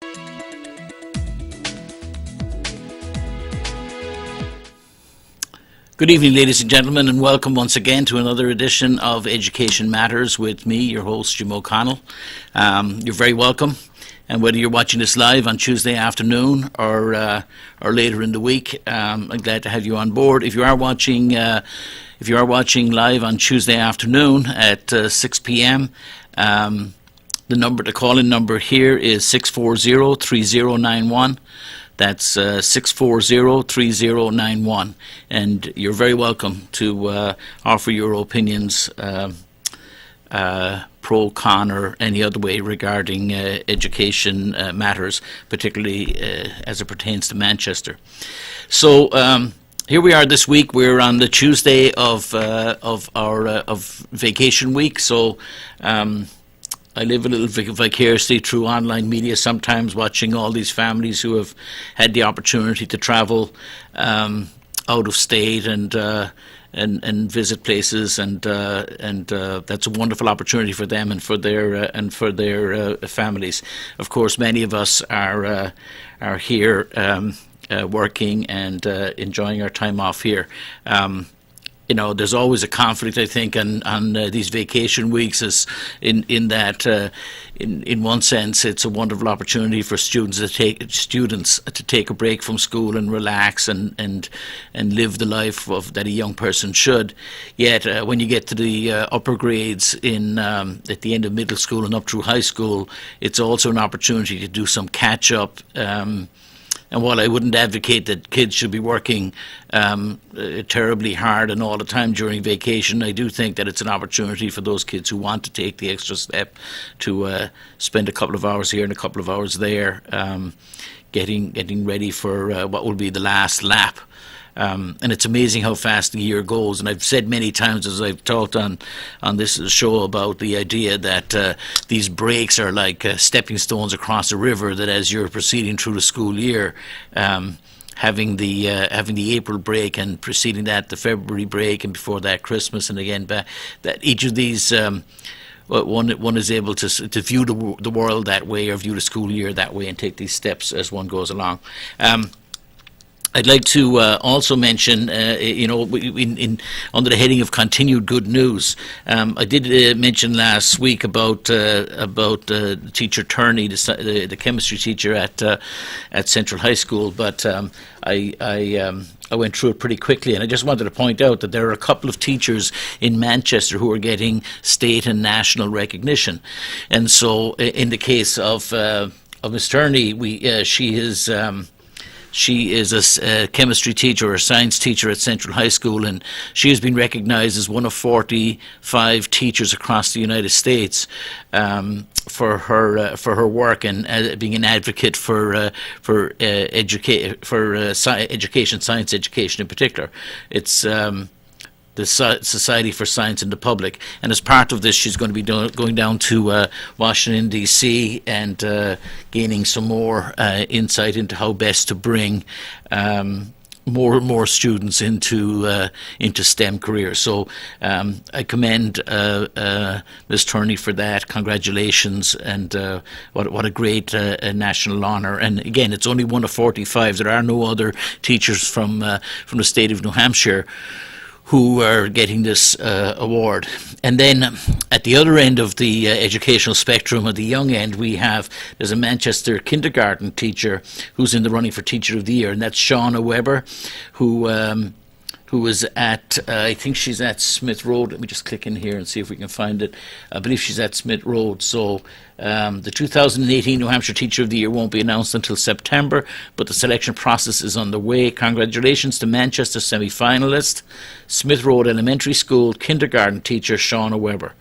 Good evening, ladies and gentlemen, and welcome once again to another edition of Education Matters with me, your host, Jim O'Connell. You're very welcome, and whether you're watching this live on Tuesday afternoon or later in the week, I'm glad to have you on board. If you are watching live on Tuesday afternoon at 6 p.m., the call-in number here is 640-3091. That's 640-3091, and you're very welcome to offer your opinions, pro, con, or any other way regarding education matters, particularly as it pertains to Manchester. So here we are this week. We're on the Tuesday of vacation week, so I live a little vicariously through online media sometimes, watching all these families who have had the opportunity to travel out of state and visit places, and that's a wonderful opportunity for them and for their families. Of course, many of us are here working and enjoying our time off here. There's always a conflict, I think, on these vacation weeks, as in that, in one sense, it's a wonderful opportunity for students to take a break from school and relax and live the life that a young person should. Yet, when you get to the upper grades at the end of middle school and up through high school, it's also an opportunity to do some catch up. And while I wouldn't advocate that kids should be working terribly hard and all the time during vacation, I do think that it's an opportunity for those kids who want to take the extra step to spend a couple of hours here and a couple of hours there, getting ready for what will be the last lap. And it's amazing how fast the year goes. And I've said many times, as I've talked on this show, about the idea that these breaks are like stepping stones across a river, that as you're proceeding through the school year, having the April break and preceding that the February break, and before that Christmas, and again that each of these one is able to view the world that way, or view the school year that way, and take these steps as one goes along. I'd like to also mention, under the heading of continued good news, I did mention last week about teacher Turney, the chemistry teacher at Central High School, but I went through it pretty quickly, and I just wanted to point out that there are a couple of teachers in Manchester who are getting state and national recognition. And so in the case of Ms. Turney, she is a chemistry teacher or a science teacher at Central High School, and she has been recognized as one of 45 teachers across the United States for her work and being an advocate for education, science education in particular. It's the Society for Science in the Public, and as part of this, she's going to be going down to Washington D.C. and gaining some more insight into how best to bring more students into STEM careers. So I commend Ms. Turney for that. Congratulations, and what a great national honour. And again, it's only one of 45. There are no other teachers from the state of New Hampshire who are getting this award. And then at the other end of the educational spectrum, at the young end, there's a Manchester kindergarten teacher who's in the running for Teacher of the Year, and that's Shauna Weber, who was at, I think she's at Smith Road. Let me just click in here and see if we can find it. I believe she's at Smith Road. So the 2018 New Hampshire Teacher of the Year won't be announced until September, but the selection process is underway. Congratulations to Manchester semi-finalist, Smith Road Elementary School kindergarten teacher Shauna Weber.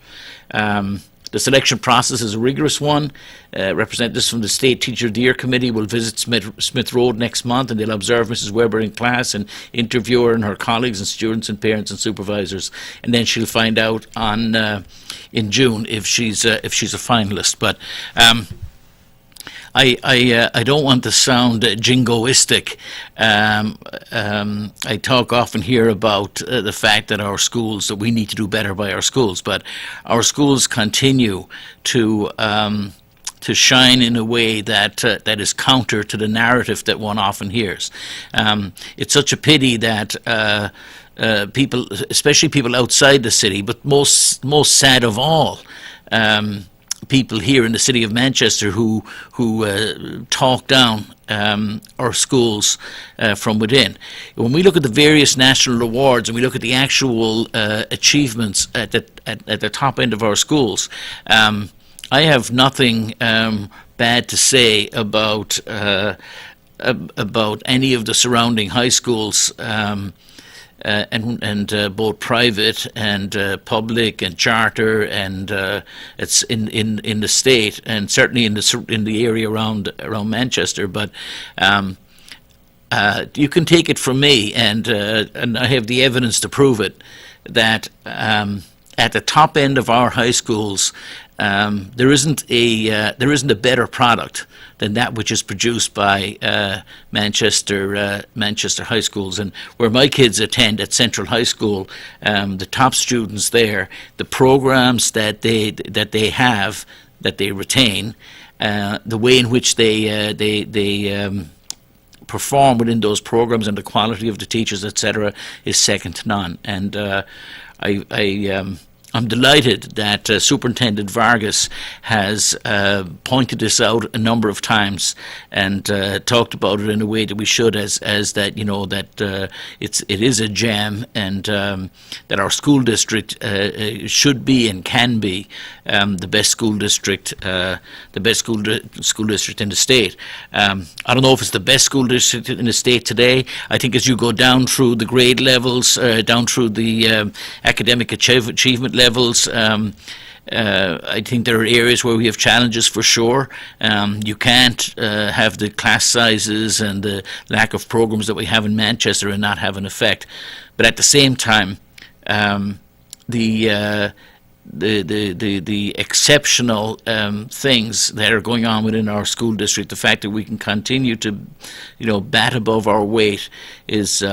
The selection process is a rigorous one. Representatives from the State Teacher of the Year Committee will visit Smith Road next month, and they'll observe Mrs. Weber in class and interview her and her colleagues and students and parents and supervisors. And then she'll find out in June if she's a finalist. But I don't want to sound jingoistic. I talk often here about the fact that our schools, that we need to do better by our schools, but our schools continue to to shine in a way that that is counter to the narrative that one often hears. It's such a pity that people, especially people outside the city, but most sad of all, people here in the city of Manchester who talk down our schools from within. When we look at the various national awards and we look at the actual achievements at the top end of our schools, I have nothing bad to say about any of the surrounding high schools. And both private and public and charter, and it's in the state and certainly in the area around Manchester. But you can take it from me, and I have the evidence to prove it, that at the top end of our high schools, there isn't a better product than that which is produced by Manchester high schools. And where my kids attend at Central High School, the top students there, the programs that they have, that they retain, the way in which they perform within those programs, and the quality of the teachers, etc., is second to none. And I'm delighted that Superintendent Vargas has pointed this out a number of times and talked about it in a way that we should, as that, that it is a gem, and that our school district should be and can be the best school district, school district in the state. I don't know if it's the best school district in the state today. I think as you go down through the grade levels, down through the academic achievement levels, I think there are areas where we have challenges for sure. You can't have the class sizes and the lack of programs that we have in Manchester and not have an effect. But at the same time, the exceptional things that are going on within our school district, the fact that we can continue to, bat above our weight is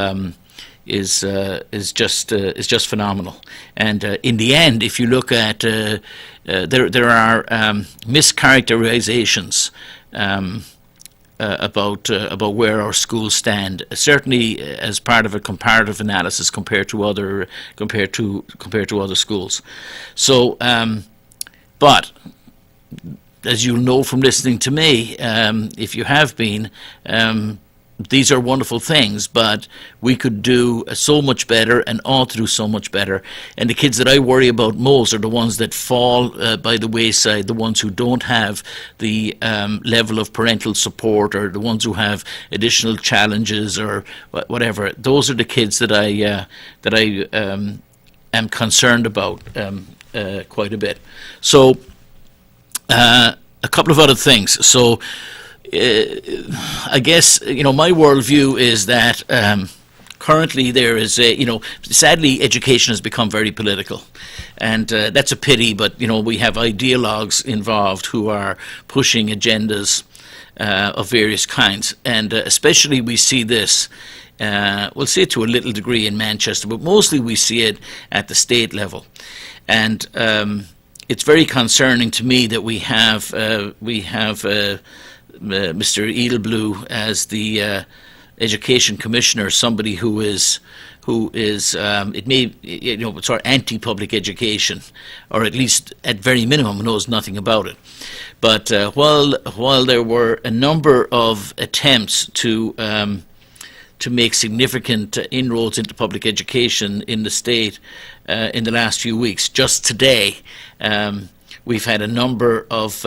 just phenomenal. And in the end, if you look at there are mischaracterizations about where our schools stand, certainly as part of a comparative analysis compared to other schools. So, but as you'll know from listening to me, if you have been, these are wonderful things, but we could do so much better and ought to do so much better. And the kids that I worry about most are the ones that fall by the wayside, the ones who don't have the level of parental support, or the ones who have additional challenges or whatever. Those are the kids that I am concerned about quite a bit. So a couple of other things. So I guess, my worldview is that currently there is sadly education has become very political, and that's a pity, but we have ideologues involved who are pushing agendas of various kinds, and especially we see this, we'll see it to a little degree in Manchester, but mostly we see it at the state level. And it's very concerning to me that we have Mr. Edelblue as the education commissioner, somebody who is it may sort of anti-public education, or at least at very minimum knows nothing about it. But while there were a number of attempts to make significant inroads into public education in the state in the last few weeks, just today we've had a number of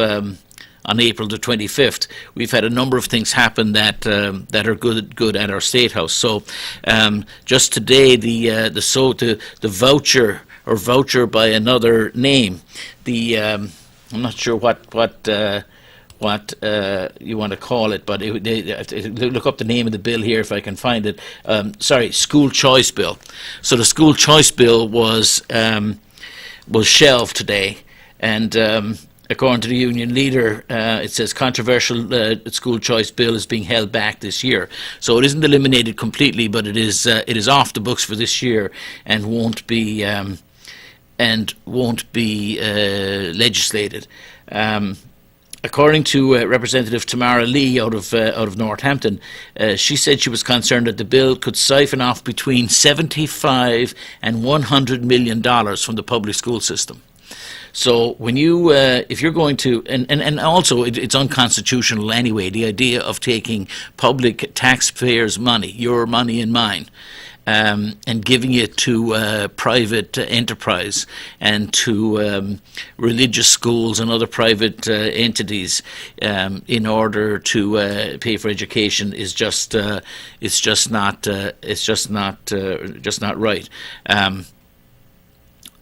on April the 25th, we've had a number of things happen that are good at our State House. So just today, the voucher, or voucher by another name, I'm not sure what you want to call it, but look up the name of the bill here if I can find it. School choice bill. So the school choice bill was shelved today, and according to the union leader, it says controversial school choice bill is being held back this year. So it isn't eliminated completely, but it is off the books for this year and won't be legislated. according to Representative Tamara Lee out of Northampton, she said she was concerned that the bill could siphon off between $75 and $100 million from the public school system. So when you, if you're going to, and also it's unconstitutional anyway, the idea of taking public taxpayers' money, your money and mine, and giving it to private enterprise and to religious schools and other private entities in order to pay for education is just not right.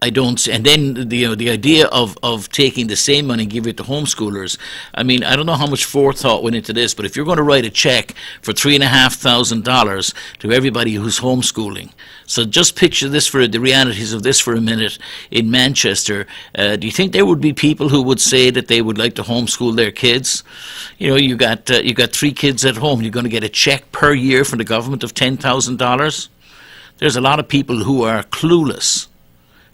I don't, and then the idea of taking the same money and giving it to homeschoolers. I mean, I don't know how much forethought went into this, but if you're going to write a check for $3,500 to everybody who's homeschooling, so just picture this for the realities of this for a minute. In Manchester, do you think there would be people who would say that they would like to homeschool their kids? You know, you got 3 kids at home. You're going to get a check per year from the government of $10,000. There's a lot of people who are clueless,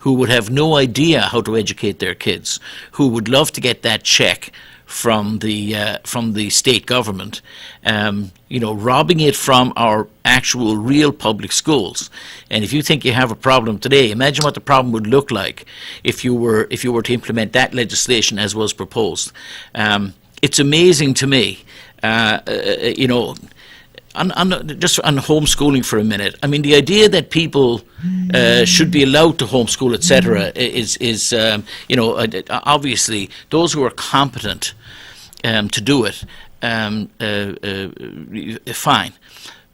who would have no idea how to educate their kids, who would love to get that check from the state government, robbing it from our actual real public schools. And if you think you have a problem today, imagine what the problem would look like if you were to implement that legislation as was proposed. It's amazing to me, just on homeschooling for a minute. I mean, the idea that people should be allowed to homeschool, etc., is obviously those who are competent to do it, fine.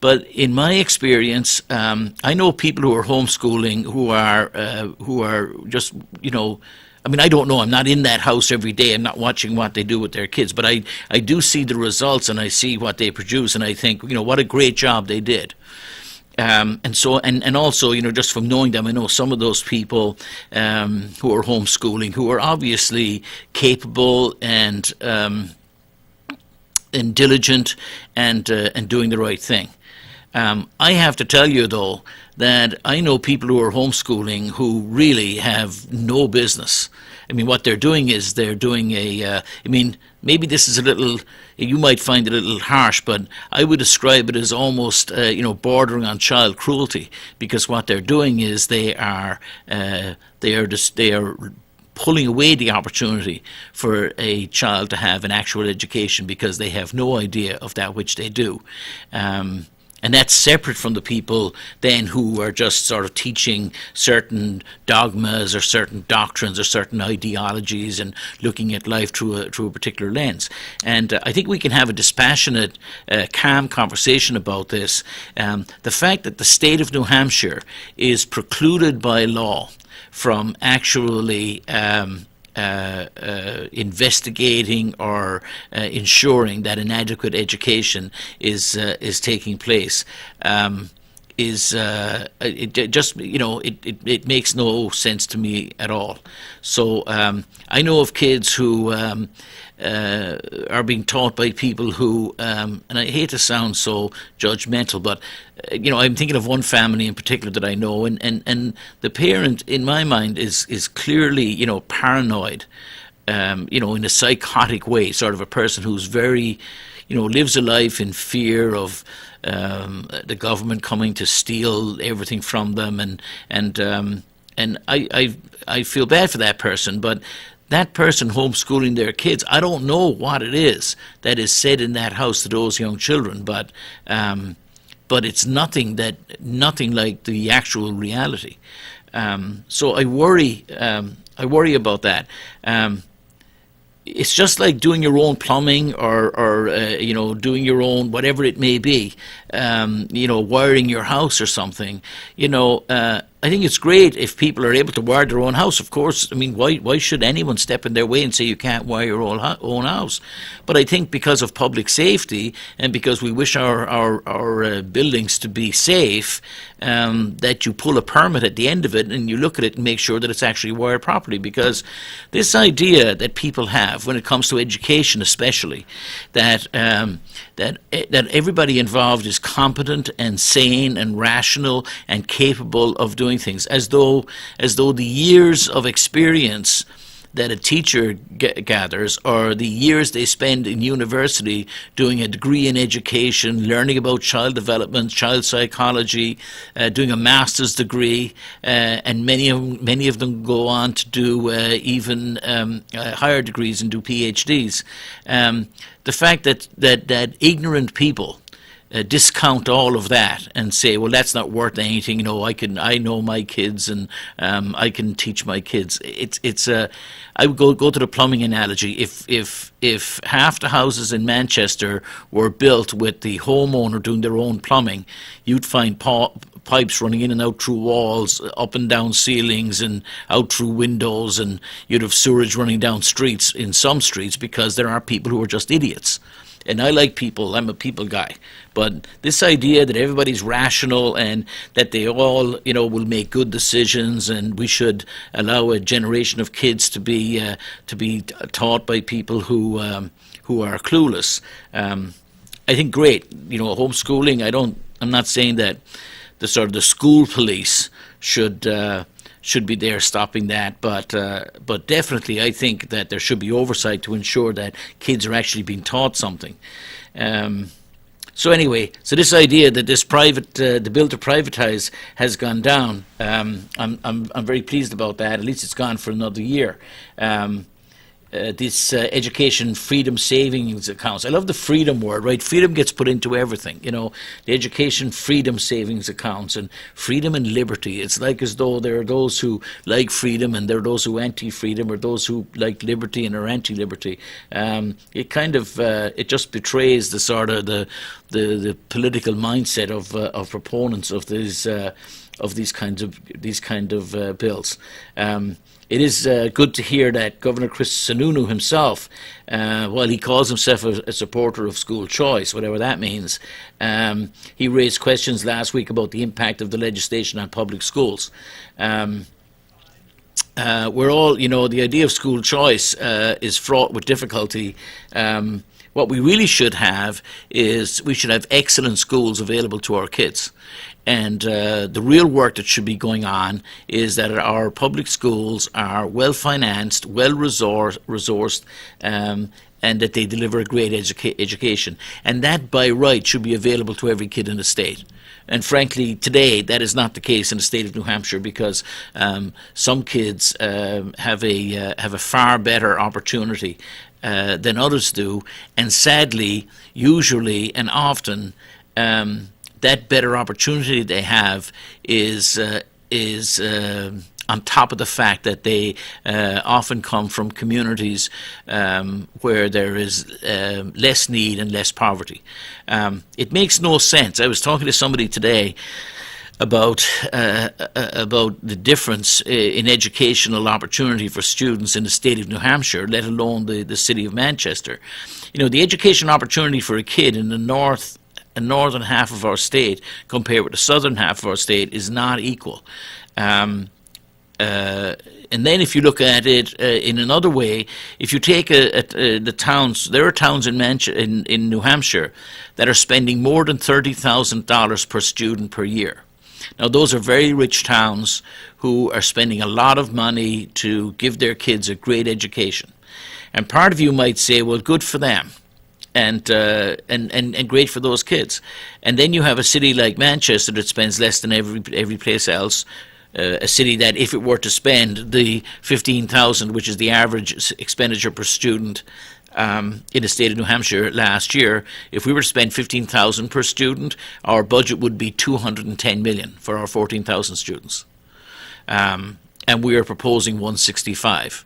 But in my experience, I know people who are homeschooling who are just, I mean, I don't know. I'm not in that house every day. I'm not watching what they do with their kids. But I do see the results, and I see what they produce, and I think, what a great job they did. And also, just from knowing them, I know some of those people who are homeschooling, who are obviously capable and diligent and doing the right thing. I have to tell you, though, that I know people who are homeschooling who really have no business. I mean, what they're doing is they're doing maybe this is a little, you might find it a little harsh, but I would describe it as almost, bordering on child cruelty, because what they're doing is they are pulling away the opportunity for a child to have an actual education because they have no idea of that which they do. And that's separate from the people then who are just sort of teaching certain dogmas or certain doctrines or certain ideologies and looking at life through a particular lens. And I think we can have a dispassionate, calm conversation about this. The fact that the state of New Hampshire is precluded by law from actually investigating or ensuring that an adequate education is taking place it makes no sense to me at all. So I know of kids who are being taught by people who, and I hate to sound so judgmental, but I'm thinking of one family in particular that I know, and the parent, in my mind, is clearly paranoid, in a psychotic way, sort of a person who's very, lives a life in fear of the government coming to steal everything from them, and I feel bad for that person, but that person homeschooling their kids, I don't know what it is that is said in that house to those young children, but it's nothing like the actual reality. So I worry about that. It's just like doing your own plumbing or doing your own whatever it may be, wiring your house or something. I think it's great if people are able to wire their own house. Of course, I mean, why should anyone step in their way and say you can't wire your own house? But I think because of public safety and because we wish our buildings to be safe, that you pull a permit at the end of it and you look at it and make sure that it's actually wired properly. Because this idea that people have when it comes to education, especially, that everybody involved is competent and sane and rational and capable of doing things, as though the years of experience that a teacher gathers, or the years they spend in university doing a degree in education, learning about child development, child psychology, doing a master's degree, and many of them go on to do even higher degrees and do PhDs. The fact that ignorant people discount all of that and say, well, that's not worth anything. I know my kids, and I can teach my kids. I would go to the plumbing analogy. If half the houses in Manchester were built with the homeowner doing their own plumbing, you'd find pipes running in and out through walls, up and down ceilings, and out through windows, and you'd have sewage running down streets in some streets, because there are people who are just idiots. And I like people. I'm a people guy. But this idea that everybody's rational and that they all, will make good decisions, and we should allow a generation of kids to be taught by people who are clueless. I think great. Homeschooling. I'm not saying that the school police should be there stopping that, but definitely I think that there should be oversight to ensure that kids are actually being taught something. So this idea that the bill to privatize has gone down, I'm very pleased about that. At least it's gone for another year. This education freedom savings accounts. I love the freedom word, right? Freedom gets put into everything. The education freedom savings accounts, and freedom and liberty. It's like as though there are those who like freedom and there are those who anti-freedom, or those who like liberty and are anti-liberty. It just betrays the sort of the political mindset of proponents of these kind of bills. It is good to hear that Governor Chris Sununu himself, while he calls himself a supporter of school choice, whatever that means, he raised questions last week about the impact of the legislation on public schools. We're all, the idea of school choice is fraught with difficulty. What we really should have is we should have excellent schools available to our kids. And the real work that should be going on is that our public schools are well financed, well resourced, and that they deliver a great education. And that by right should be available to every kid in the state. And frankly, today that is not the case in the state of New Hampshire, because some kids have a far better opportunity than others do, and sadly, usually and often, that better opportunity they have is on top of the fact that they often come from communities where there is less need and less poverty. It makes no sense. I was talking to somebody today about the difference in educational opportunity for students in the state of New Hampshire, let alone the city of Manchester. The education opportunity for a kid in the northern half of our state compared with the southern half of our state is not equal. And then if you look at it in another way, if you take the towns, there are towns in New Hampshire that are spending more than $30,000 per student per year. Now, those are very rich towns who are spending a lot of money to give their kids a great education. And part of you might say, well, good for them. And great for those kids. And then you have a city like Manchester that spends less than every place else. A city that, if it were to spend the $15,000, which is the average expenditure per student in the state of New Hampshire last year, if we were to spend $15,000 per student, our budget would be $210 million for our 14,000 students. And we are proposing $165,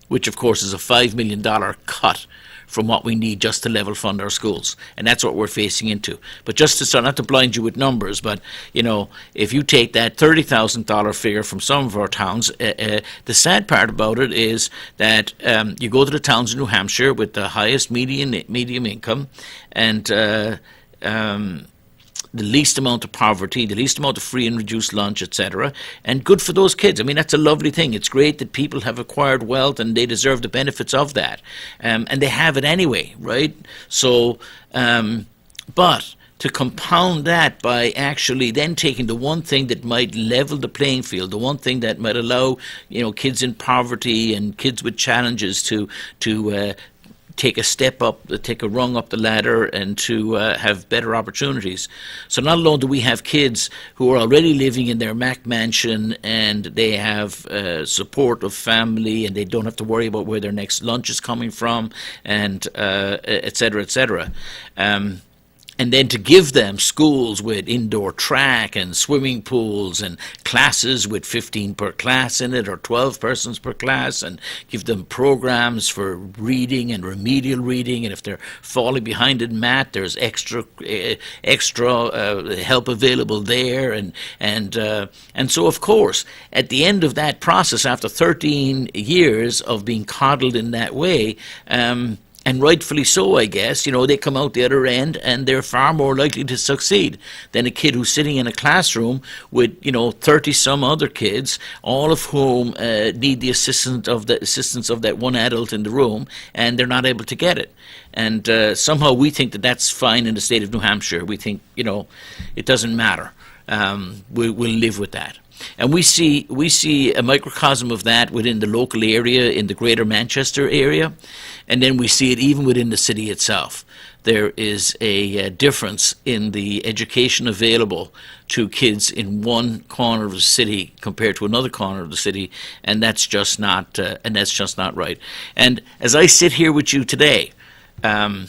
which of course is a $5 million cut from what we need just to level fund our schools. And that's what we're facing into. But just to start, not to blind you with numbers, but, if you take that $30,000 figure from some of our towns, the sad part about it is that you go to the towns in New Hampshire with the highest medium income, and the least amount of poverty, the least amount of free and reduced lunch, etc. And good for those kids. I mean, that's a lovely thing. It's great that people have acquired wealth and they deserve the benefits of that. And they have it anyway, right? So, but to compound that by actually then taking the one thing that might level the playing field, the one thing that might allow, kids in poverty and kids with challenges to take a step up, take a rung up the ladder, and to have better opportunities. So not alone do we have kids who are already living in their Mac mansion and they have support of family and they don't have to worry about where their next lunch is coming from, and et cetera, et cetera. And then to give them schools with indoor track and swimming pools and classes with 15 per class in it or 12 persons per class, and give them programs for reading and remedial reading, and if they're falling behind in math, there's extra help available there, and so of course at the end of that process, after 13 years of being coddled in that way, and rightfully so, I guess, they come out the other end and they're far more likely to succeed than a kid who's sitting in a classroom with, 30 some other kids, all of whom need the assistance of that one adult in the room, and they're not able to get it. And somehow we think that that's fine in the state of New Hampshire. We think, it doesn't matter. We'll live with that. And we see a microcosm of that within the local area, in the Greater Manchester area, and then we see it even within the city itself. There is a difference in the education available to kids in one corner of the city compared to another corner of the city, and that's just not right. And as I sit here with you today, I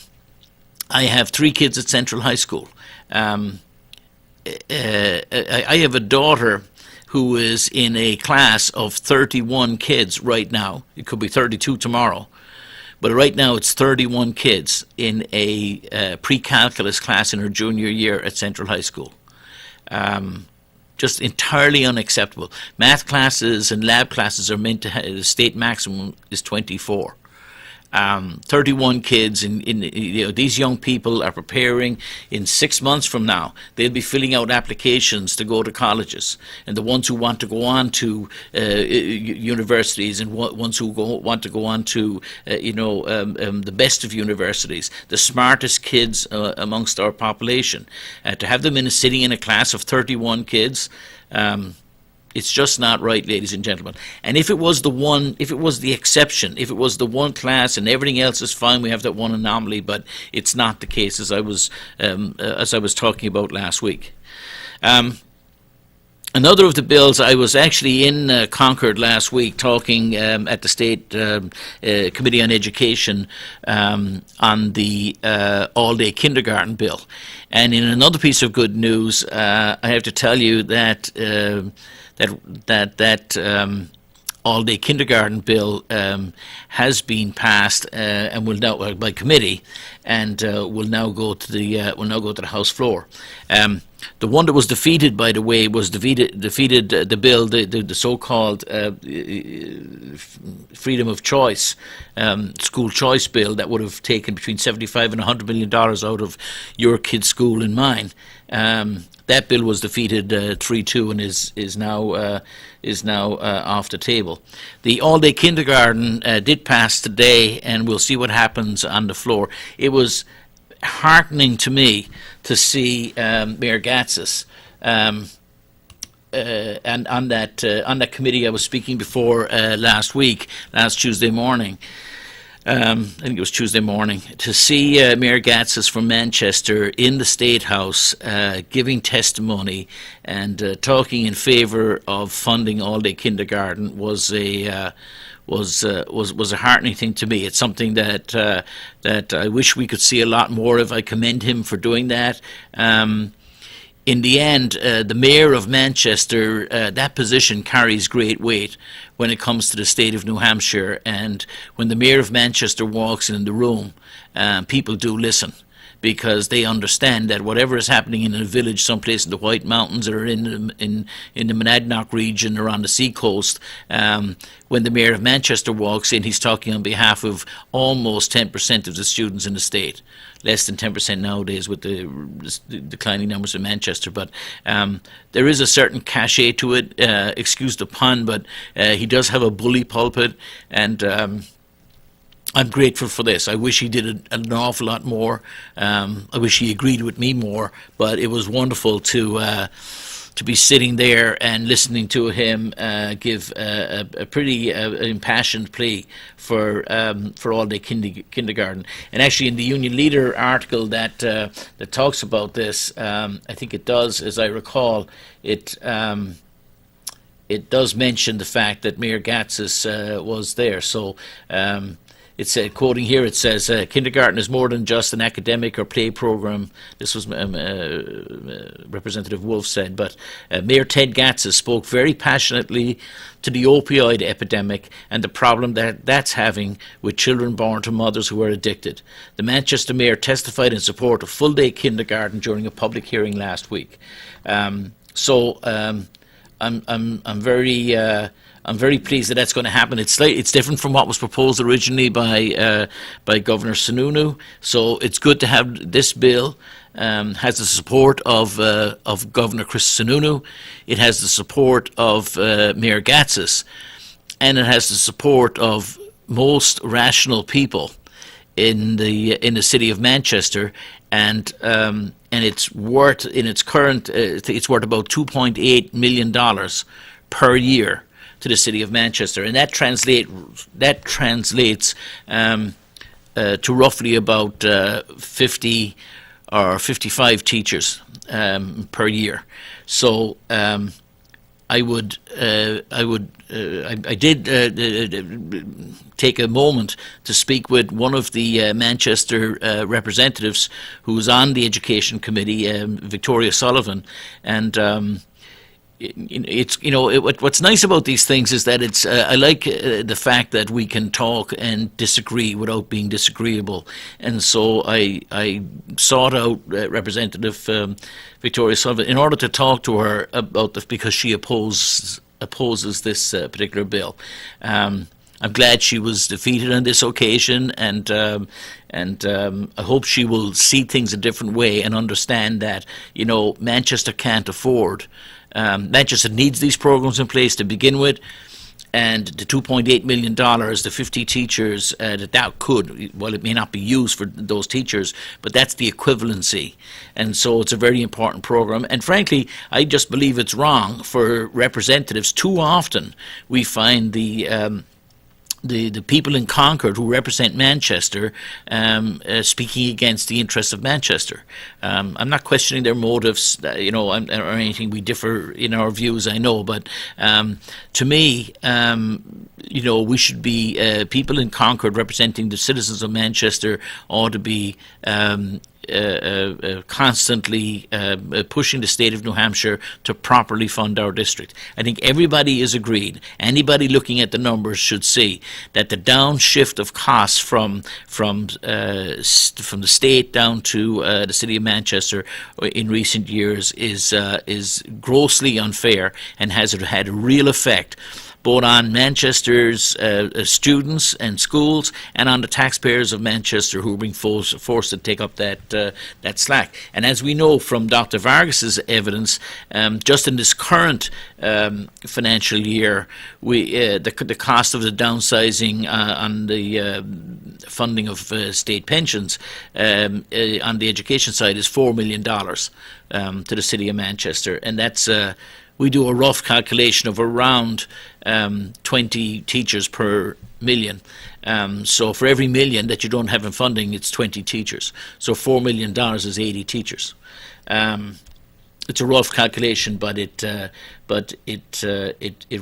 have 3 kids at Central High School. I have a daughter who is in a class of 31 kids right now. It could be 32 tomorrow. But right now it's 31 kids in a pre-calculus class in her junior year at Central High School. Just entirely unacceptable. Math classes and lab classes are meant to have, the state maximum is 24. 31 kids, these young people are preparing. In 6 months from now, they'll be filling out applications to go to colleges, and the ones who want to go on to universities, and ones who want to go on to the best of universities, the smartest kids amongst our population, to have them sitting in a class of 31 kids. It's just not right, ladies and gentlemen. And if it was the exception, if it was the one class and everything else is fine, we have that one anomaly, but it's not the case, as I was talking about last week. Another of the bills, I was actually in Concord last week talking at the State Committee on Education on the all-day kindergarten bill. And in another piece of good news, I have to tell you that all-day kindergarten bill has been passed and will now by committee, and will now go to the House floor. The one that was defeated, by the way, was defeated the bill, the so-called freedom of choice, school choice bill that would have taken between $75 and $100 million out of your kid's school and mine. That bill was defeated 3-2 and is now off the table. The all-day kindergarten did pass today, and we'll see what happens on the floor. It was heartening to me to see Mayor Gatsis and on that committee I was speaking before last Tuesday morning. I think it was Tuesday morning, to see Mayor Gatsis from Manchester in the State House giving testimony and talking in favour of funding all-day kindergarten was a heartening thing to me. It's something that I wish we could see a lot more of. I commend him for doing that. In the end, the Mayor of Manchester, that position carries great weight when it comes to the state of New Hampshire. And when the Mayor of Manchester walks in the room, people do listen, because they understand that whatever is happening in a village someplace in the White Mountains or in the Monadnock region or on the seacoast, when the Mayor of Manchester walks in, he's talking on behalf of almost 10% of the students in the state. Less than 10% nowadays with the declining numbers in Manchester, but there is a certain cachet to it, excuse the pun, but he does have a bully pulpit, and I'm grateful for this. I wish he did an awful lot more. I wish he agreed with me more. But it was wonderful to be sitting there and listening to him give a pretty impassioned plea for all-day kindergarten. And actually, in the Union Leader article that talks about this, I think it does, as I recall, it does mention the fact that Mayor Gatsis was there. So it's quoting here, it says, kindergarten is more than just an academic or play program. This was Representative Wolf said, but Mayor Ted Gatsis spoke very passionately to the opioid epidemic and the problem that's having with children born to mothers who are addicted. The Manchester Mayor testified in support of full-day kindergarten during a public hearing last week. I'm very pleased that that's going to happen. It's different from what was proposed originally by Governor Sununu. So it's good to have this bill. Has the support of Governor Chris Sununu. It has the support of Mayor Gatsis, and it has the support of most rational people in the city of Manchester. And it's worth it's worth about $2.8 million per year to the city of Manchester, and that translates to roughly about 50 or 55 teachers per year. So I did take a moment to speak with one of the Manchester representatives who's on the Education Committee, Victoria Sullivan, and what's nice about these things is that it's I like the fact that we can talk and disagree without being disagreeable, and so I sought out Representative Victoria Sullivan in order to talk to her about this, because she opposes this particular bill. I'm glad she was defeated on this occasion, and I hope she will see things a different way and understand that Manchester can't afford. Manchester needs these programs in place to begin with, and the $2.8 million, the 50 teachers, that could, well, it may not be used for those teachers, but that's the equivalency. And so it's a very important program. And frankly, I just believe it's wrong for representatives. Too often we find the people in Concord who represent Manchester speaking against the interests of Manchester. I'm not questioning their motives, or anything. We differ in our views, I know, but to me, we should be people in Concord representing the citizens of Manchester ought to be constantly pushing the state of New Hampshire to properly fund our district. I think everybody is agreed. Anybody looking at the numbers should see that the downshift of costs from the state down to the city of Manchester in recent years is grossly unfair and has had a real effect both on Manchester's students and schools and on the taxpayers of Manchester who are being forced to take up that slack. And as we know from Dr. Vargas's evidence, just in this current financial year, the cost of the downsizing on the funding of state pensions on the education side is $4 million to the city of Manchester, and that's we do a rough calculation of around 20 teachers per million. So for every million that you don't have in funding, it's 20 teachers. So $4 million is 80 teachers. It's a rough calculation, but it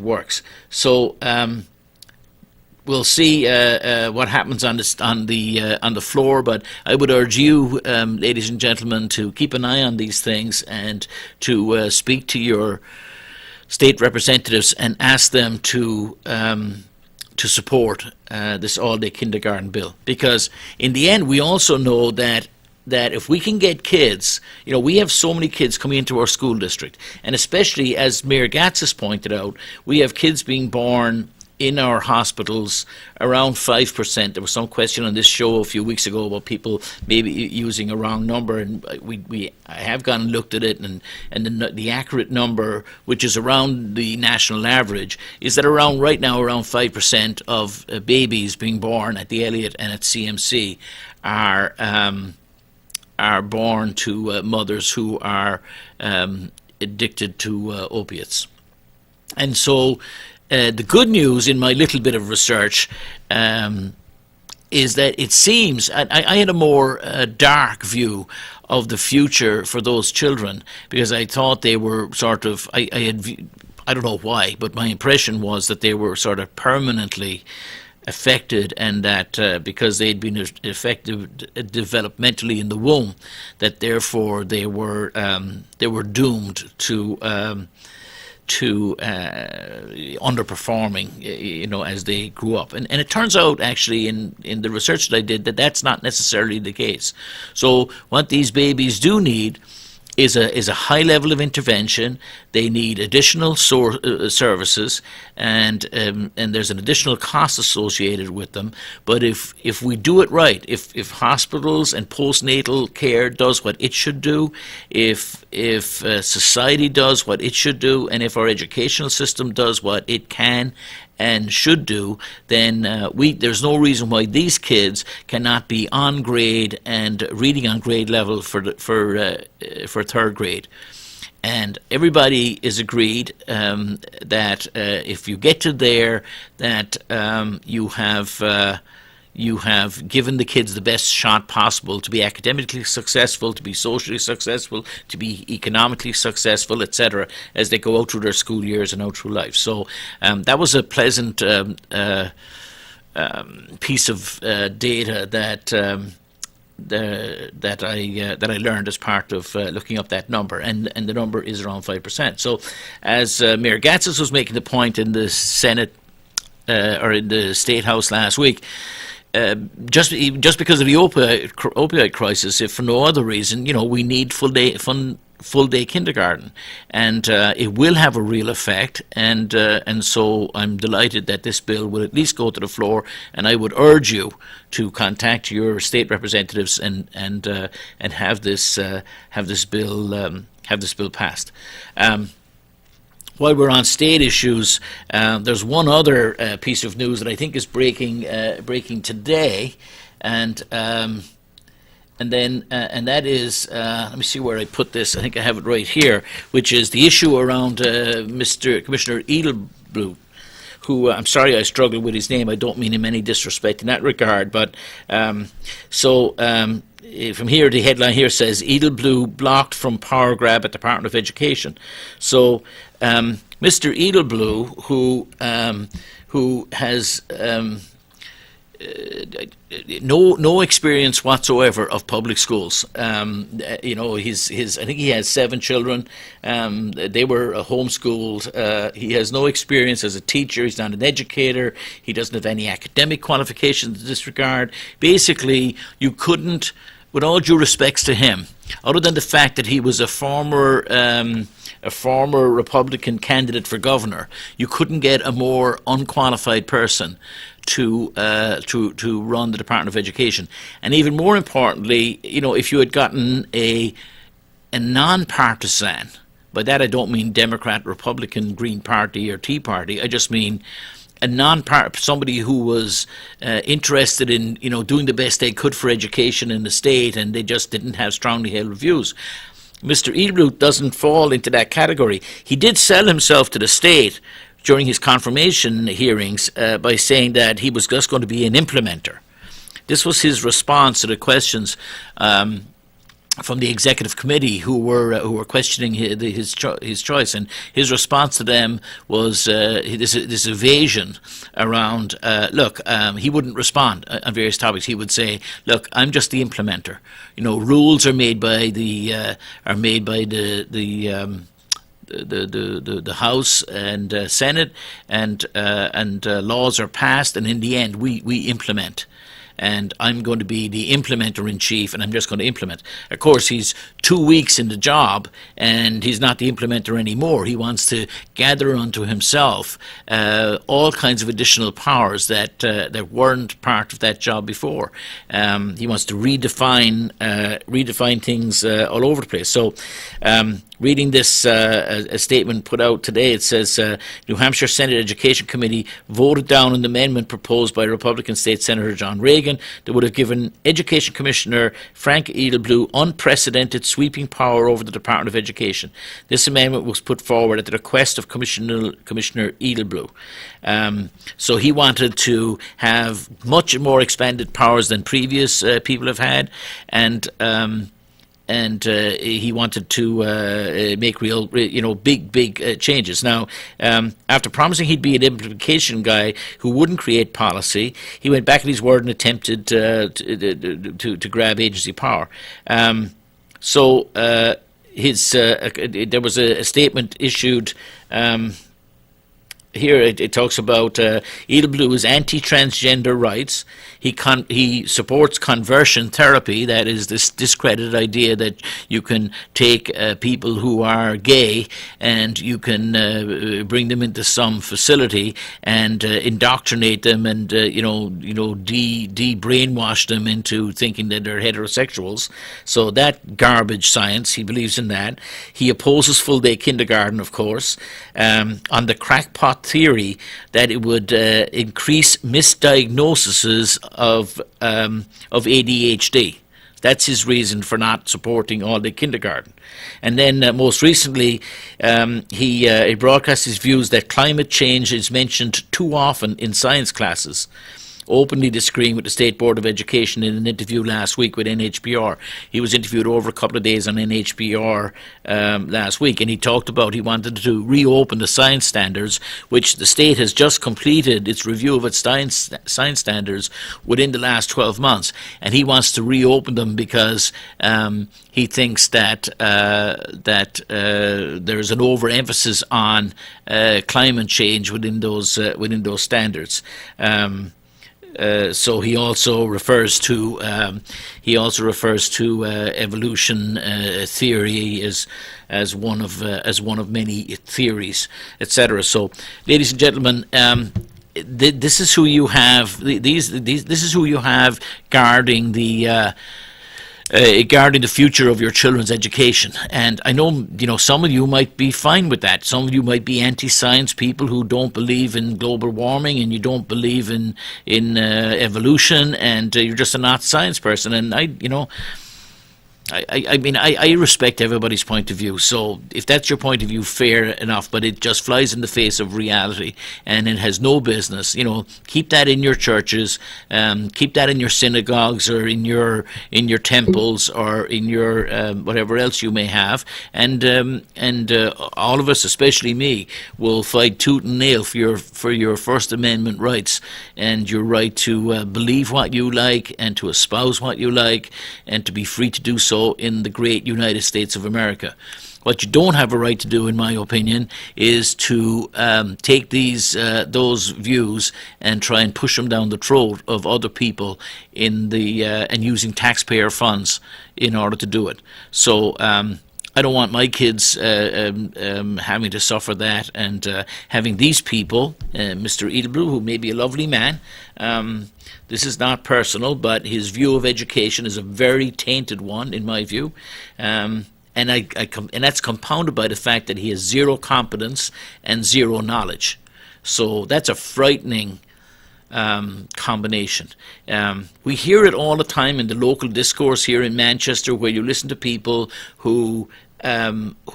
works. So we'll see what happens on the floor, but I would urge you, ladies and gentlemen, to keep an eye on these things and to speak to your state representatives and ask them to support this all-day kindergarten bill, because in the end we also know that if we can get kids, we have so many kids coming into our school district, and especially as Mayor Gatsis pointed out, we have kids being born in our hospitals, around 5%. There was some question on this show a few weeks ago about people maybe using a wrong number, and I have gone and looked at it, and the accurate number, which is around the national average, is that right now around 5% of babies being born at the Elliott and at CMC are born to mothers who are addicted to opiates. And so the good news in my little bit of research is that it seems, I had a more dark view of the future for those children, because I thought they were sort of, I don't know why, but my impression was that they were sort of permanently affected, and that because they'd been affected developmentally in the womb, that therefore they were doomed to underperforming, as they grew up. And it turns out, actually, in the research that I did, that that's not necessarily the case. So what these babies do need is a high level of intervention. They need additional services, and there's an additional cost associated with them. But if we do it right, if hospitals and postnatal care does what it should do, if society does what it should do, and if our educational system does what it can and should do, then there's no reason why these kids cannot be on grade and reading on grade level for third grade. And everybody is agreed that if you get to there, that you have given the kids the best shot possible to be academically successful, to be socially successful, to be economically successful, etc., as they go out through their school years and out through life. So that was a pleasant piece of data that I learned as part of looking up that number, and the number is around 5%. So, as Mayor Gatsas was making the point in the Senate or in the State House last week, just because of the opioid crisis, if for no other reason, we need full day kindergarten, and it will have a real effect. And so I'm delighted that this bill will at least go to the floor. And I would urge you to contact your state representatives and have this bill passed. While we're on state issues, there's one other piece of news that I think is breaking today, and that is, let me see where I put this. I think I have it right here, which is the issue around Mr. Commissioner Edelblut, who, I'm sorry I struggle with his name. I don't mean him any disrespect in that regard, but from here, the headline here says Edelblut blocked from power grab at Department of Education. So Mr. Edelblut, who has no experience whatsoever of public schools. His I think he has 7 children. They were homeschooled. He has no experience as a teacher. He's not an educator. He doesn't have any academic qualifications in this regard. Basically, you couldn't, with all due respects to him, other than the fact that he was a former Republican candidate for governor, you couldn't get a more unqualified person to run the Department of Education. And even more importantly, if you had gotten a non-partisan, by that I don't mean Democrat, Republican, Green Party or Tea Party, I just mean somebody who was interested in doing the best they could for education in the state, and they just didn't have strongly held views. Mr. Edelblut doesn't fall into that category. He did sell himself to the state during his confirmation hearings by saying that he was just going to be an implementer. This was his response to the questions from the executive committee who were questioning his choice, and his response to them was this evasion around. He wouldn't respond on various topics. He would say, "Look, I'm just the implementer. Rules are made by the House and Senate, and laws are passed, and in the end, we implement." and I'm going to be the implementer in chief, and I'm just going to implement. Of course, he's 2 weeks in the job, and he's not the implementer anymore. He wants to gather unto himself all kinds of additional powers that weren't part of that job before. He wants to redefine things all over the place. So. Reading this a statement put out today, it says New Hampshire Senate Education Committee voted down an amendment proposed by Republican State Senator John Reagan that would have given Education Commissioner Frank Edelblut unprecedented sweeping power over the Department of Education. This amendment was put forward at the request of Commissioner Edelblut. So he wanted to have much more expanded powers than previous people have had, and he wanted to make real, big changes. Now, after promising he'd be an implementation guy who wouldn't create policy, he went back at his word and attempted to grab agency power. There was a statement issued. Here it talks about Edelblut is anti-transgender rights. He supports conversion therapy, that is this discredited idea that you can take people who are gay and you can bring them into some facility and indoctrinate them and de-brainwash them into thinking that they're heterosexuals. So that garbage science, he believes in that. He opposes full-day kindergarten, of course, on the crackpot theory that it would increase misdiagnoses of ADHD. That's his reason for not supporting all-day kindergarten. And then most recently, he broadcast his views that climate change is mentioned too often in science classes, openly disagreeing with the State Board of Education in an interview last week with NHPR. He was interviewed over a couple of days on NHPR last week, and he talked about he wanted to reopen the science standards, which the state has just completed its review of its science standards within the last 12 months, and he wants to reopen them because he thinks that there's an overemphasis on climate change within those standards. So he also refers to evolution theory as one of many theories, etc. So, ladies and gentlemen, this is who you have. This is who you have guarding the future of your children's education. And I know, some of you might be fine with that. Some of you might be anti-science people who don't believe in global warming, and you don't believe in evolution, and you're just a not science person. And I respect everybody's point of view. So if that's your point of view, fair enough. But it just flies in the face of reality, and it has no business. Keep that in your churches, keep that in your synagogues, or in your temples, or in your whatever else you may have. And all of us, especially me, will fight tooth and nail for your First Amendment rights and your right to believe what you like and to espouse what you like and to be free to do so in the great United States of America. What you don't have a right to do, in my opinion, is to take those views and try and push them down the throat of other people and using taxpayer funds in order to do it. So I don't want my kids having to suffer that, and having these people, Mr. Edelblut, who may be a lovely man. This is not personal, but his view of education is a very tainted one, in my view. And that's compounded by the fact that he has zero competence and zero knowledge. So that's a frightening combination. We hear it all the time in the local discourse here in Manchester, where you listen to people who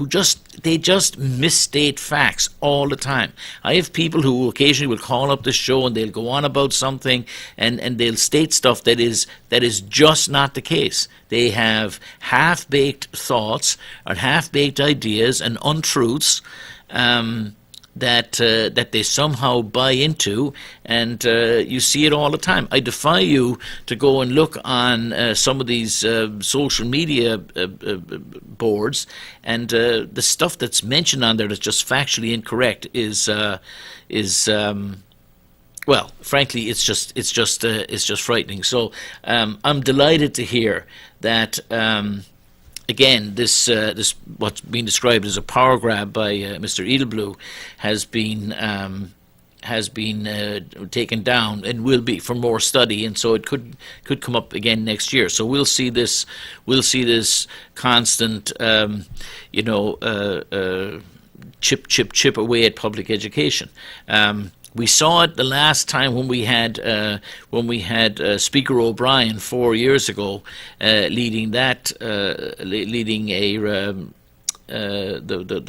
just misstate facts all the time. I have people who occasionally will call up the show and they'll go on about something and they'll state stuff that is just not the case. They have half-baked thoughts or half-baked ideas and untruths that they somehow buy into, and you see it all the time. I defy you to go and look on some of these social media boards, and the stuff that's mentioned on there that's just factually incorrect is well, frankly, it's just frightening. So I'm delighted to hear that. Again, this what's being described as a power grab by Mr. Edelblue has been taken down and will be for more study, and so it could come up again next year. So we'll see this constant, chip away at public education. We saw it the last time when we had Speaker O'Brien 4 years ago, leading the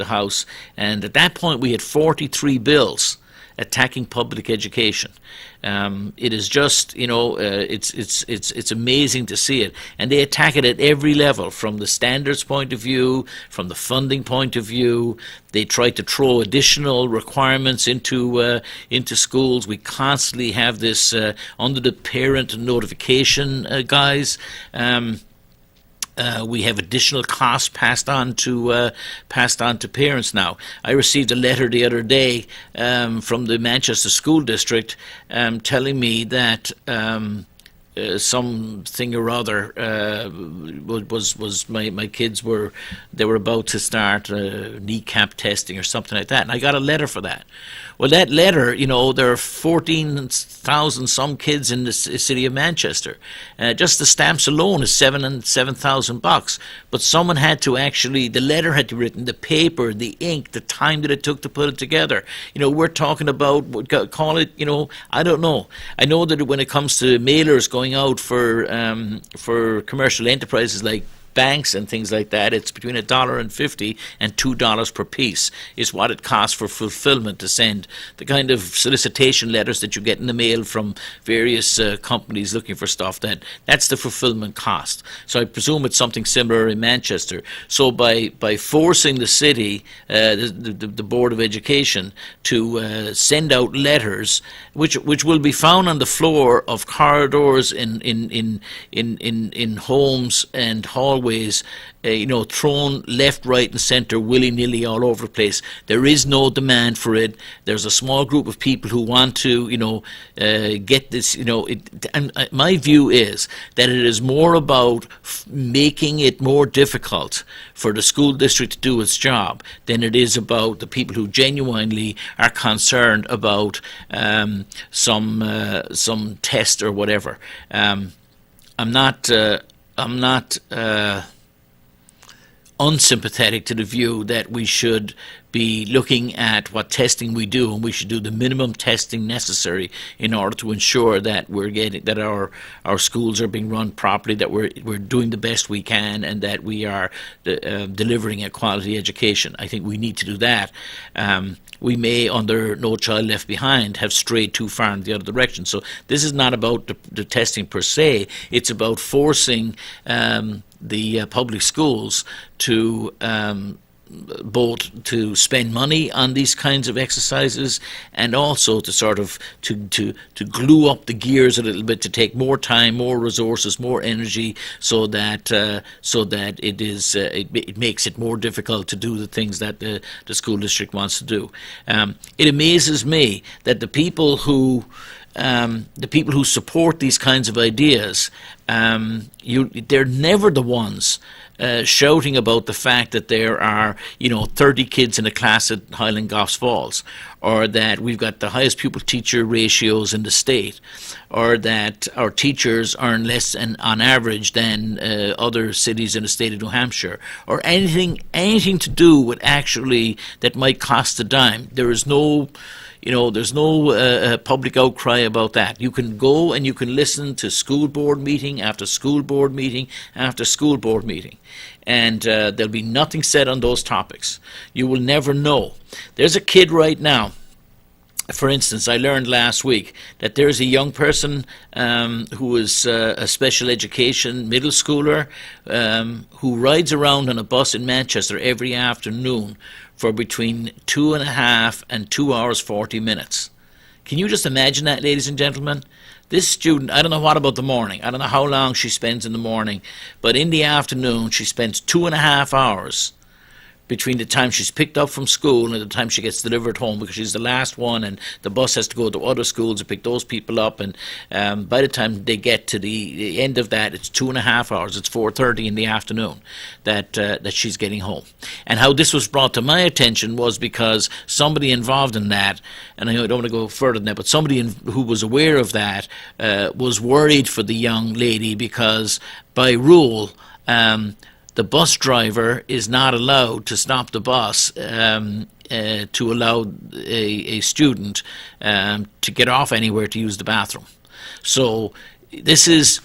House, and at that point we had 43 bills attacking public education. It is just, it's amazing to see it, and they attack it at every level, from the standards point of view, from the funding point of view. They try to throw additional requirements into schools. We constantly have this under the parent notification guise. We have additional costs passed on to parents now. I received a letter the other day from the Manchester School District telling me that something or other was my kids were about to start kneecap testing or something like that, and I got a letter for that. Well, that letter, there are 14,000 some kids in the city of Manchester. Just the stamps alone is $7,000. But someone had to the letter had to be written, the paper, the ink, the time that it took to put it together. We're talking about, call it, I don't know. I know that when it comes to mailers going out for commercial enterprises like banks and things like that, it's between $1.50 and $2 per piece is what it costs for fulfillment to send the kind of solicitation letters that you get in the mail from various companies looking for stuff. That's the fulfillment cost. So I presume it's something similar in Manchester. So by forcing the city, the Board of Education, to send out letters, which will be found on the floor of corridors in homes and hallways, thrown left, right, and centre willy-nilly all over the place. There is no demand for it. There's a small group of people who want to, get this. And my view is that it is more about making it more difficult for the school district to do its job than it is about the people who genuinely are concerned about some test or whatever. I'm not unsympathetic to the view that we should be looking at what testing we do, and we should do the minimum testing necessary in order to ensure that our schools are being run properly, that we're doing the best we can, and that we are delivering a quality education. I think we need to do that. We may, under No Child Left Behind, have strayed too far in the other direction. So this is not about the testing per se. It's about forcing the public schools to both to spend money on these kinds of exercises, and also to sort of to glue up the gears a little bit, to take more time, more resources, more energy, so that it makes it more difficult to do the things that the school district wants to do. It amazes me that the people who support these kinds of ideas, they're never the ones shouting about the fact that there are 30 kids in a class at Highland Goffs Falls, or that we've got the highest pupil-teacher ratios in the state, or that our teachers earn less on average than other cities in the state of New Hampshire, or anything to do with actually that might cost a dime. There's no public outcry about that. You can go and you can listen to school board meeting after school board meeting after school board meeting, and there'll be nothing said on those topics. You will never know. There's a kid right now, for instance, I learned last week that there's a young person who is a special education middle schooler who rides around on a bus in Manchester every afternoon for between 2.5 and 2 hours 40 minutes. Can you just imagine that, ladies and gentlemen? This student, I don't know what about the morning. I don't know how long she spends in the morning, but in the afternoon she spends 2.5 hours between the time she's picked up from school and the time she gets delivered home, because she's the last one, and the bus has to go to other schools to pick those people up. And by the time they get to the end of that, it's 2.5 hours. It's 4:30 in the afternoon that she's getting home. And how this was brought to my attention was because somebody involved in that, and I don't want to go further than that, but somebody who was aware of that was worried for the young lady, because by rule, the bus driver is not allowed to stop the bus to allow a student to get off anywhere to use the bathroom. So this is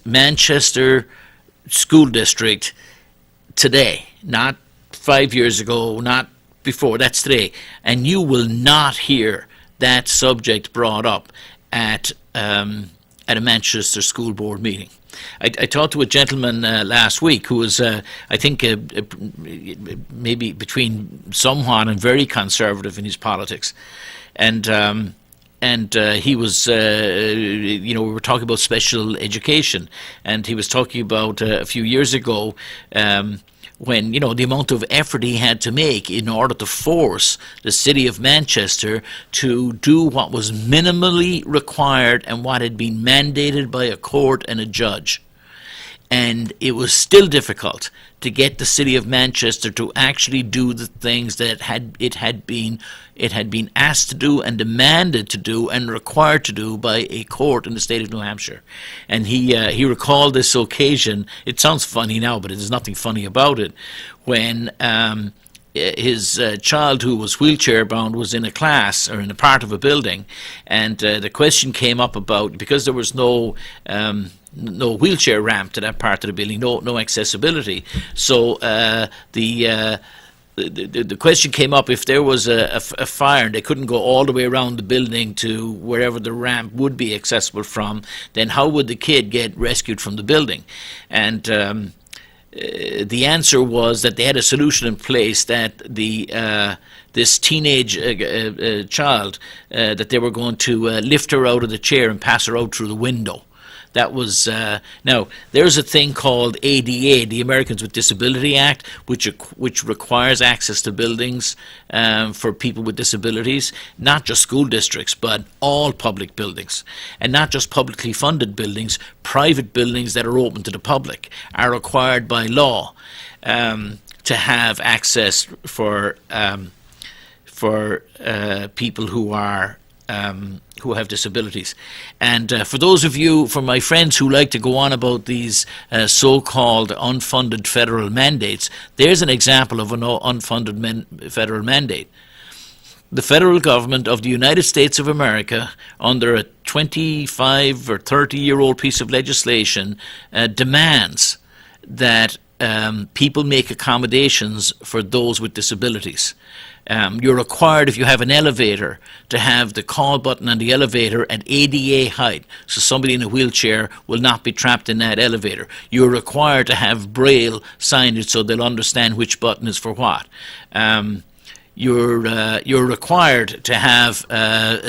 Manchester School District today, not 5 years ago, not before. That's today, and you will not hear that subject brought up at a Manchester School Board meeting. I talked to a gentleman last week who was, I think, maybe between somewhat and very conservative in his politics, and he was, we were talking about special education, and he was talking about a few years ago when, the amount of effort he had to make in order to force the city of Manchester to do what was minimally required and what had been mandated by a court and a judge. And it was still difficult to get the city of Manchester to actually do the things that it had been asked to do and demanded to do and required to do by a court in the state of New Hampshire. And he recalled this occasion. It sounds funny now, but there's nothing funny about it. When his child, who was wheelchair bound, was in a class or in a part of a building, and the question came up about, because there was no wheelchair ramp to that part of the building, no accessibility. So the question came up, if there was a fire and they couldn't go all the way around the building to wherever the ramp would be accessible from, then how would the kid get rescued from the building? And the answer was that they had a solution in place, that this teenage child, that they were going to lift her out of the chair and pass her out through the window. That was now. There's a thing called ADA, the Americans with Disability Act, which requires access to buildings for people with disabilities, not just school districts, but all public buildings, and not just publicly funded buildings. Private buildings that are open to the public are required by law to have access for people who have disabilities. And for those of you, for my friends who like to go on about these so-called unfunded federal mandates, there's an example of an unfunded federal mandate. The federal government of the United States of America, under a 25 or 30-year-old piece of legislation, demands that people make accommodations for those with disabilities. You're required, if you have an elevator, to have the call button on the elevator at ADA height, so somebody in a wheelchair will not be trapped in that elevator. You're required to have Braille signage so they'll understand which button is for what. You're required to have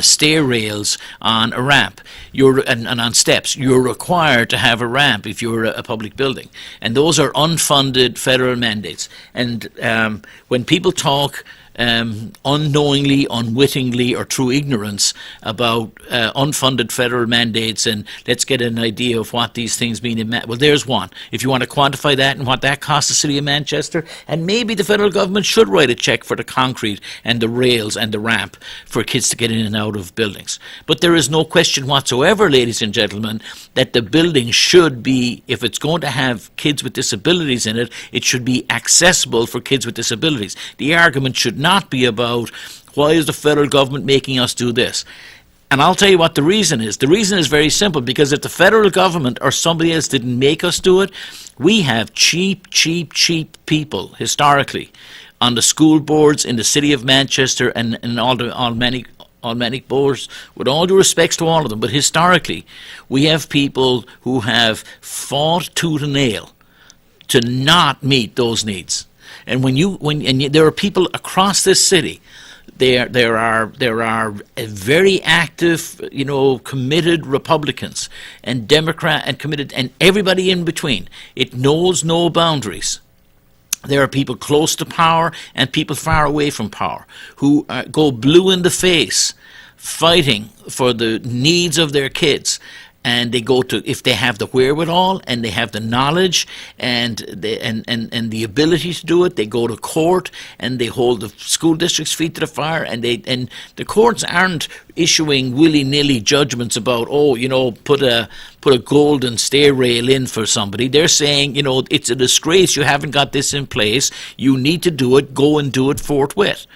stair rails on a ramp. And on steps. You're required to have a ramp if you're a public building, and those are unfunded federal mandates. And when people talk unknowingly, unwittingly, or through ignorance about unfunded federal mandates, and let's get an idea of what these things mean. Well, there's one. If you want to quantify that and what that costs the city of Manchester, and maybe the federal government should write a check for the concrete and the rails and the ramp for kids to get in and out of buildings. But there is no question whatsoever, ladies and gentlemen, that the building should be, if it's going to have kids with disabilities in it, it should be accessible for kids with disabilities. The argument should not be about, why is the federal government making us do this? And I'll tell you what the reason is. The reason is very simple, because if the federal government or somebody else didn't make us do it, we have cheap people, historically, on the school boards in the city of Manchester and all many boards, with all due respects to all of them, but historically, we have people who have fought tooth and nail to not meet those needs. And there are people across this city, there are very active, committed Republicans and Democrat and committed, and everybody in between. It knows no boundaries. There are people close to power and people far away from power who go blue in the face fighting for the needs of their kids. And they go to, if they have the wherewithal and they have the knowledge and the ability to do it, they go to court and they hold the school district's feet to the fire. And the courts aren't issuing willy-nilly judgments about, oh, put a golden stair rail in for somebody. They're saying, it's a disgrace you haven't got this in place. You need to do it. Go and do it forthwith.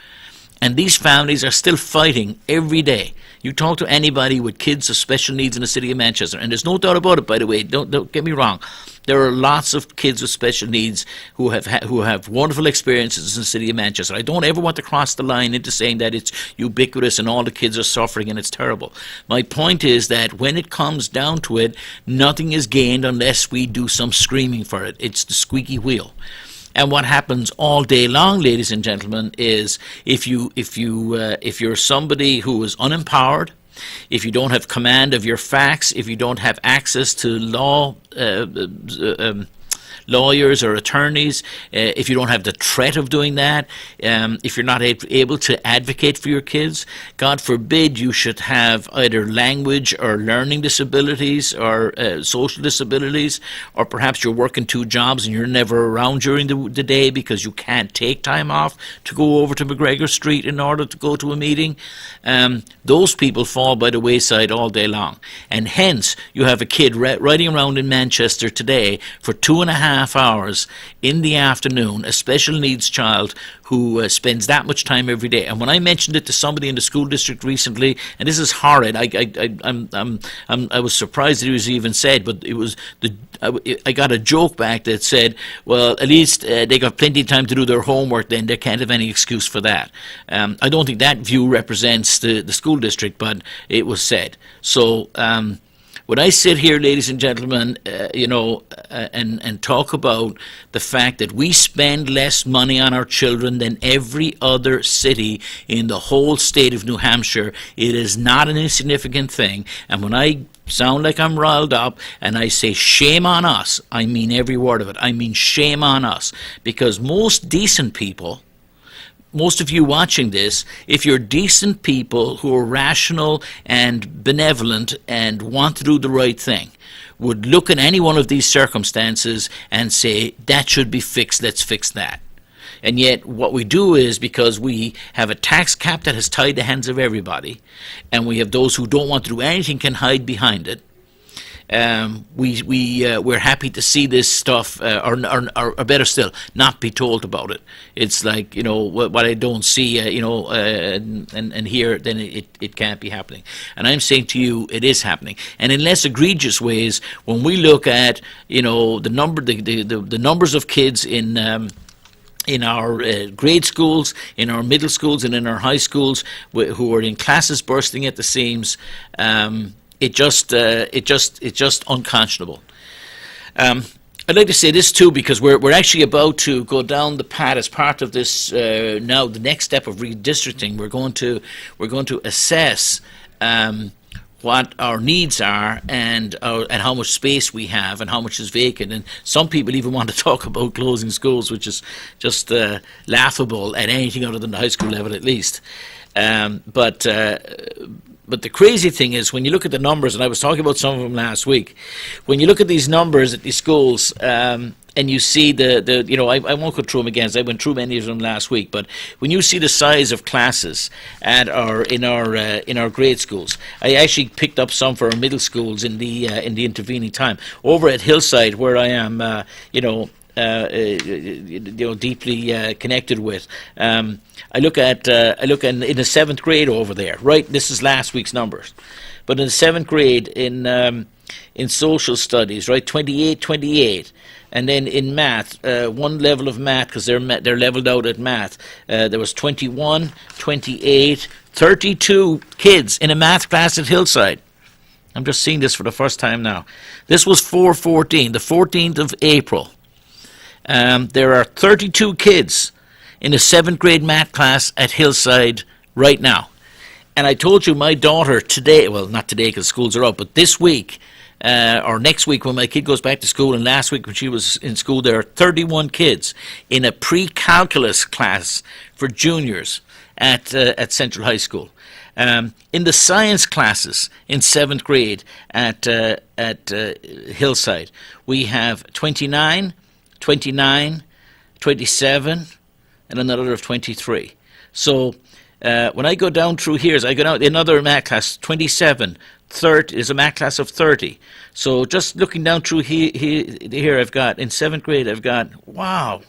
And these families are still fighting every day. You talk to anybody with kids with special needs in the city of Manchester, and there's no doubt about it, by the way, don't get me wrong. There are lots of kids with special needs who have wonderful experiences in the city of Manchester. I don't ever want to cross the line into saying that it's ubiquitous and all the kids are suffering and it's terrible. My point is that when it comes down to it, nothing is gained unless we do some screaming for it. It's the squeaky wheel. And what happens all day long, ladies and gentlemen, is if you're somebody who is unempowered, if you don't have command of your facts, if you don't have access to lawyers or attorneys, if you don't have the threat of doing that, if you're not able to advocate for your kids, God forbid you should have either language or learning disabilities or social disabilities, or perhaps you're working 2 jobs and you're never around during the day because you can't take time off to go over to McGregor Street in order to go to a meeting. Those people fall by the wayside all day long. And hence, you have a kid riding around in Manchester today for 2.5 hours in the afternoon, a special needs child who spends that much time every day. And when I mentioned it to somebody in the school district recently, and this is horrid, I was surprised that it was even said, but it was I got a joke back that said, well, at least they got plenty of time to do their homework, then they can't have any excuse for that. I don't think that view represents the school district, but it was said. So when I sit here, ladies and gentlemen, and talk about the fact that we spend less money on our children than every other city in the whole state of New Hampshire, it is not an insignificant thing. And when I sound like I'm riled up and I say shame on us, I mean every word of it. I mean shame on us. Because most decent people, most of you watching this, if you're decent people who are rational and benevolent and want to do the right thing, would look at any one of these circumstances and say, that should be fixed, let's fix that. And yet what we do is, because we have a tax cap that has tied the hands of everybody, and we have those who don't want to do anything can hide behind it, we're happy to see this stuff, or better still, not be told about it. It's like, what I don't see, and hear, then it can't be happening. And I'm saying to you, it is happening. And in less egregious ways, when we look at, the numbers of kids in our grade schools, in our middle schools, and in our high schools who are in classes bursting at the seams, it's just unconscionable. I'd like to say this too, because we're actually about to go down the path as part of this now. The next step of redistricting, we're going to assess what our needs are and how much space we have and how much is vacant. And some people even want to talk about closing schools, which is just laughable at anything other than the high school level, at least. But the crazy thing is, when you look at the numbers, and I was talking about some of them last week, when you look at these numbers at these schools, and you see I won't go through them again, as I went through many of them last week, but when you see the size of classes in our grade schools, I actually picked up some for our middle schools in the intervening time. Over at Hillside, where I am, deeply connected with. I look in the 7th grade over there. Right, this is last week's numbers, but in the 7th grade in social studies, right, 28, and then in math, one level of math, because they're leveled out at math. There was 21, 28, 32 kids in a math class at Hillside. I'm just seeing this for the first time now. This was 4/14, the 14th of April. There are 32 kids in a 7th grade math class at Hillside right now. And I told you my daughter today, well, not today because schools are out, but this week, or next week when my kid goes back to school, and last week when she was in school, there are 31 kids in a pre-calculus class for juniors at Central High School. In the science classes in 7th grade at Hillside, we have 29, 29, 27, and another of 23. So when I go down through here, I go down another math class, 27, 30 is a math class of 30. So just looking down through here, I've got, in 7th grade, I've got, wow,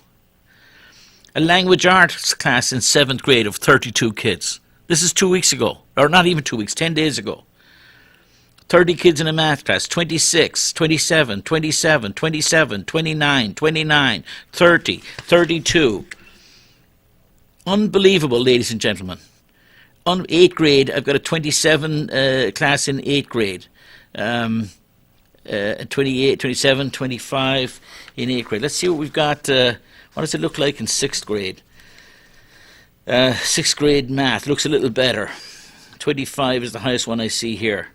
a language arts class in 7th grade of 32 kids. This is 2 weeks ago, or not even 2 weeks, 10 days ago. 30 kids in a math class, 26, 27, 27, 27, 29, 29, 30, 32. Unbelievable, ladies and gentlemen. On 8th grade, I've got a 27 class in 8th grade. 28, 27, 25 in 8th grade. Let's see what we've got. What does it look like in 6th grade? 6th grade math looks a little better. 25 is the highest one I see here.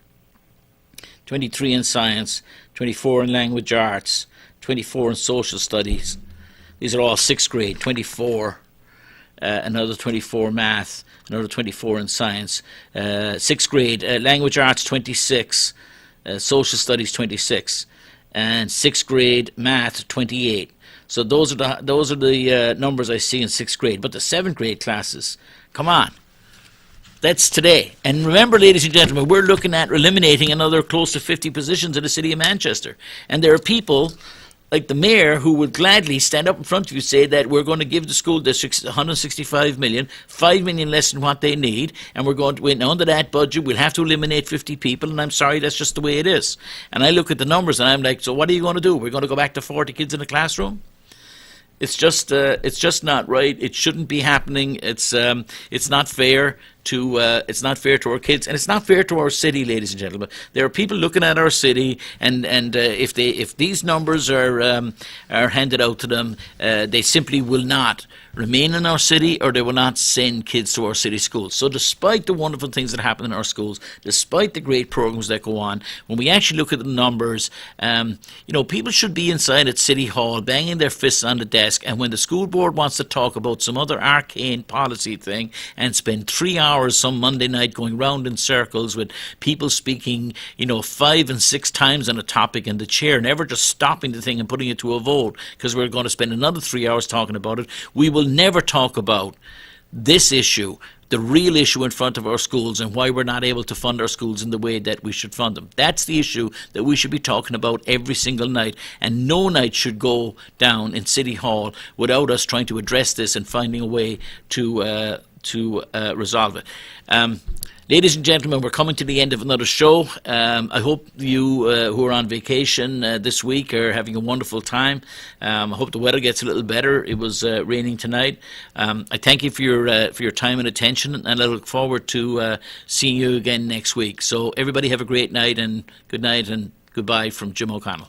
23 in science, 24 in language arts, 24 in social studies. These are all 6th grade. 24, another 24 math, another 24 in science. 6th grade, language arts 26, social studies 26, and 6th grade math 28. So those are the numbers I see in 6th grade. But the 7th grade classes, come on. That's today. And remember, ladies and gentlemen, we're looking at eliminating another close to 50 positions in the city of Manchester. And there are people like the mayor who would gladly stand up in front of you and say that we're going to give the school districts 165 million, 5 million less than what they need, and we're going to, under that budget, we'll have to eliminate 50 people, and I'm sorry, that's just the way it is. And I look at the numbers and I'm like, so what are you going to do? We're going to go back to 40 kids in a classroom? It's just not right. It shouldn't be happening. It's not fair to our kids, and it's not fair to our city, ladies and gentlemen. There are people looking at our city, and if these numbers are handed out to them, they simply will not remain in our city, or they will not send kids to our city schools. So despite the wonderful things that happen in our schools, despite the great programs that go on, when we actually look at the numbers, people should be inside at City Hall banging their fists on the desk, and when the school board wants to talk about some other arcane policy thing and spend 3 hours some Monday night going round in circles with people speaking, 5 and 6 times on a topic in the chair, never just stopping the thing and putting it to a vote because we're going to spend another 3 hours talking about it, we will never talk about this issue, the real issue in front of our schools, and why we're not able to fund our schools in the way that we should fund them. That's the issue that we should be talking about every single night, and no night should go down in City Hall without us trying to address this and finding a way to resolve it. Ladies and gentlemen, we're coming to the end of another show. I hope you who are on vacation this week are having a wonderful time. I hope the weather gets a little better. It was raining tonight. I thank you for your time and attention, and I look forward to seeing you again next week. So everybody have a great night, and good night and goodbye from Jim O'Connell.